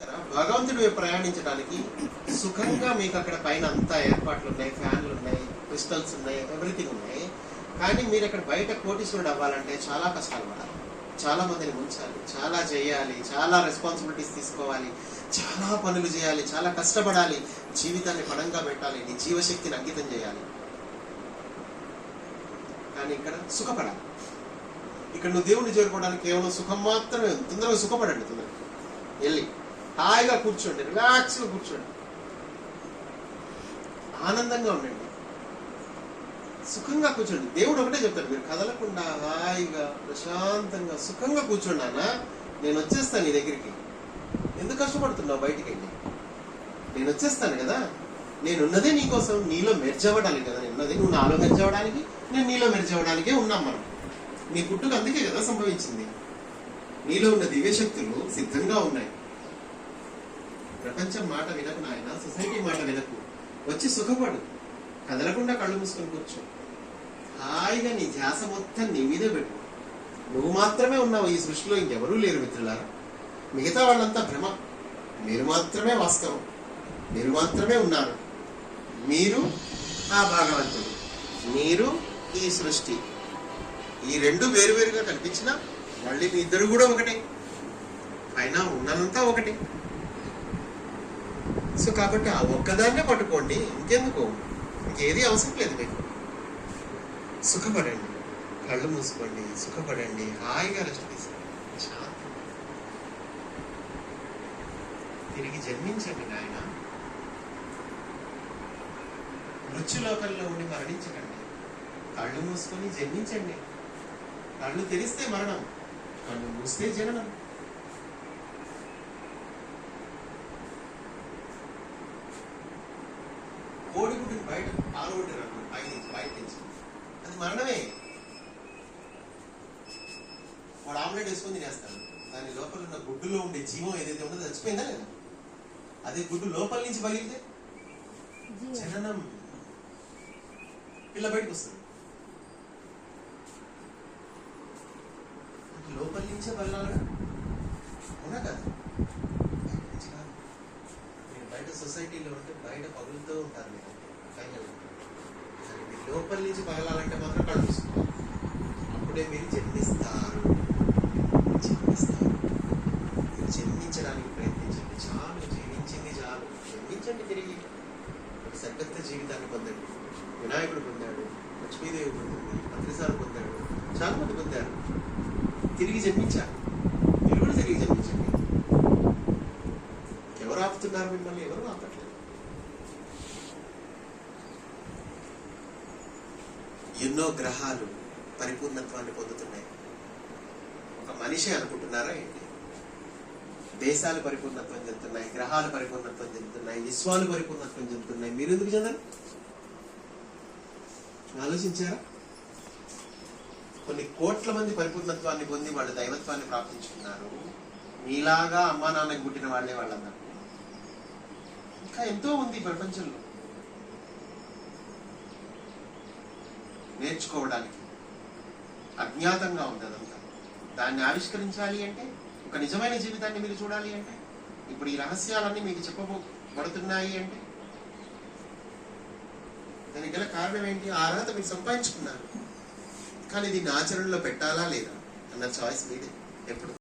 భగవంతుడు ప్రయాణించడానికి సుఖంగా మీకు అక్కడ పైన అంతా ఏర్పాట్లు ఉన్నాయి, ఫ్యాన్లు ఉన్నాయి, క్రిస్టల్స్ ఉన్నాయి, ఎవ్రీథింగ్ ఉన్నాయి. కానీ మీరు అక్కడ బయట కోటీశ్వరుడు అవ్వాలంటే చాలా కష్టాలు పడాలి, చాలా మందిని ఉంచాలి, చాలా చేయాలి, చాలా రెస్పాన్సిబిలిటీస్ తీసుకోవాలి, చాలా పనులు చేయాలి, చాలా కష్టపడాలి, జీవితాన్ని పణంగా పెట్టాలి, నీ జీవశక్తిని అంకితం చేయాలి. కానీ ఇక్కడ సుఖపడాలి. ఇక్కడ నువ్వు దేవుణ్ణి చేరుకోవడానికి కేవలం సుఖం మాత్రమే ఉంది. తొందరగా సుఖపడండి, తొందరగా వెళ్ళి హాయిగా కూర్చోండి, రిలాక్స్గా కూర్చోండి, ఆనందంగా ఉండండి, సుఖంగా కూర్చోండి. దేవుడు ఒకటే చెప్తాడు, మీరు కదలకుండా హాయిగా ప్రశాంతంగా సుఖంగా కూర్చోండి. నాన్న నేను వచ్చేస్తాను నీ దగ్గరికి. ఎందుకు కష్టపడుతున్నావు? బయటికి వెళ్ళి నేను వచ్చేస్తాను కదా. నేనున్నదే నీకోసం, నీలో మెర్జవడానికి కదా నేనున్నది. నువ్వు నాలో మెర్జవడానికి, నేను నీలో మెర్జవడానికే ఉన్నాం. మనం నీ పుట్టుక అందుకే కదా సంభవించింది. నీలో ఉన్న దివ్యశక్తులు సిద్ధంగా ఉన్నాయి. ప్రపంచం మాట వినకు నాయన, సొసైటీ మాట వినకు, వచ్చి సుఖపడు, కదలకుండా కళ్ళు మూసుకొని కూర్చో, హాయిగా నీ ధ్యాస మొత్తం నీ మీదే పెట్టు. నువ్వు మాత్రమే ఉన్నావు ఈ సృష్టిలో, ఇంకెవరూ లేరు మిత్రులారా. మిగతా వాళ్ళంతా భ్రమ, మీరు మాత్రమే వాస్తవం, మీరు మాత్రమే ఉన్నారు. మీరు ఆ భగవంతుడు, మీరు ఈ సృష్టి. ఈ రెండు వేరువేరుగా కనిపించినా మళ్ళీ మీ ఇద్దరు కూడా ఒకటే, పైన ఉన్నదంతా ఒకటి. సో కాబట్టి ఆ ఒక్కదాన్నే పట్టుకోండి, ఇంకెందుకు, ఇంకేది అవసరం లేదు. మీకు సుఖపడండి, కళ్ళు మూసుకోండి, సుఖపడండి, హాయిగా రెస్ట్ తీసుకోండి, తిరిగి జన్మించండి నాయన. మృత్యులోకంలో ఉండి మరణించకండి. కళ్ళు మూసుకొని జన్మించండి. కళ్ళు తెరిస్తే మరణం, కళ్ళు మూస్తే జననం. కోడిగుడ్డుని బయట పాల్గొంటారు బయట నుంచి, అది మరణమే. వాడు ఆమ్లెట్ వేసుకొని తినేస్తాడు, దాని లోపల ఉన్న గుడ్డులో ఉండే జీవం ఏదైతే ఉందో చచ్చిపోయిందా లేదా? అదే గుడ్డు లోపల నుంచి పగిలితే జననం, పిల్ల బయటకు వస్తుంది. లోపల నుంచే పగలాలగా అవునా కదా? బయట నుంచి కాదు. మీరు బయట సొసైటీలో ఉంటే బయట పగులుతూ ఉంటారు, మీరు పైన మీరు లోపల నుంచి పగలాలంటే మాత్రం కళ్ళు చూసుకోవాలి. అప్పుడే మీరు జన్మిస్తారు. మీరు జన్మించడానికి ప్రయత్నించండి. చాలు, జీవించింది చాలు, జన్మించండి. తిరిగి సరికొత్త జీవితాన్ని పొందండి. వినాయకుడు పొందాడు, లక్ష్మీదేవి పొందింది, పత్రిసారు పొందాడు, చాలా మంది పొందారు. తిరిగి జన్మించారు, మీరు కూడా తిరిగి జన్మించండి. ఎవరు ఆపుతున్నారు మిమ్మల్ని? ఎవరు ఆపట్లేదు. ఎన్నో గ్రహాలు పరిపూర్ణత్వాన్ని పొందుతున్నాయి. ఒక మనిషి అనుకుంటున్నారా ఏంటి? దేశాలు పరిపూర్ణత్వం చెందుతున్నాయి, గ్రహాలు పరిపూర్ణత్వం చెందుతున్నాయి, విశ్వాలు పరిపూర్ణత్వం చెందుతున్నాయి. మీరు ఎందుకు చెందరు? ఆలోచించారా? కొన్ని కోట్ల మంది పరిపూర్ణత్వాన్ని పొంది వాళ్ళు దైవత్వాన్ని ప్రాప్తించుకున్నారు. మీలాగా అమ్మా నాన్నకి పుట్టిన వాళ్ళే వాళ్ళందరూ. ఇంకా ఎంతో ఉంది ప్రపంచంలో నేర్చుకోవడానికి. అజ్ఞాతంగా ఉంది అదంతా. దాన్ని ఆవిష్కరించాలి అంటే, ఒక నిజమైన జీవితాన్ని మీరు చూడాలి అంటే, ఇప్పుడు ఈ రహస్యాలన్నీ మీకు చెప్పబడుతున్నాయి అంటే దానికి గల కారణం ఏంటి? ఆ అర్హత మీరు సంపాదించుకున్నారు. కానీ దీన్ని ఆచరణలో పెట్టాలా లేదా అన్న చాయిస్ మీదే ఎప్పుడు.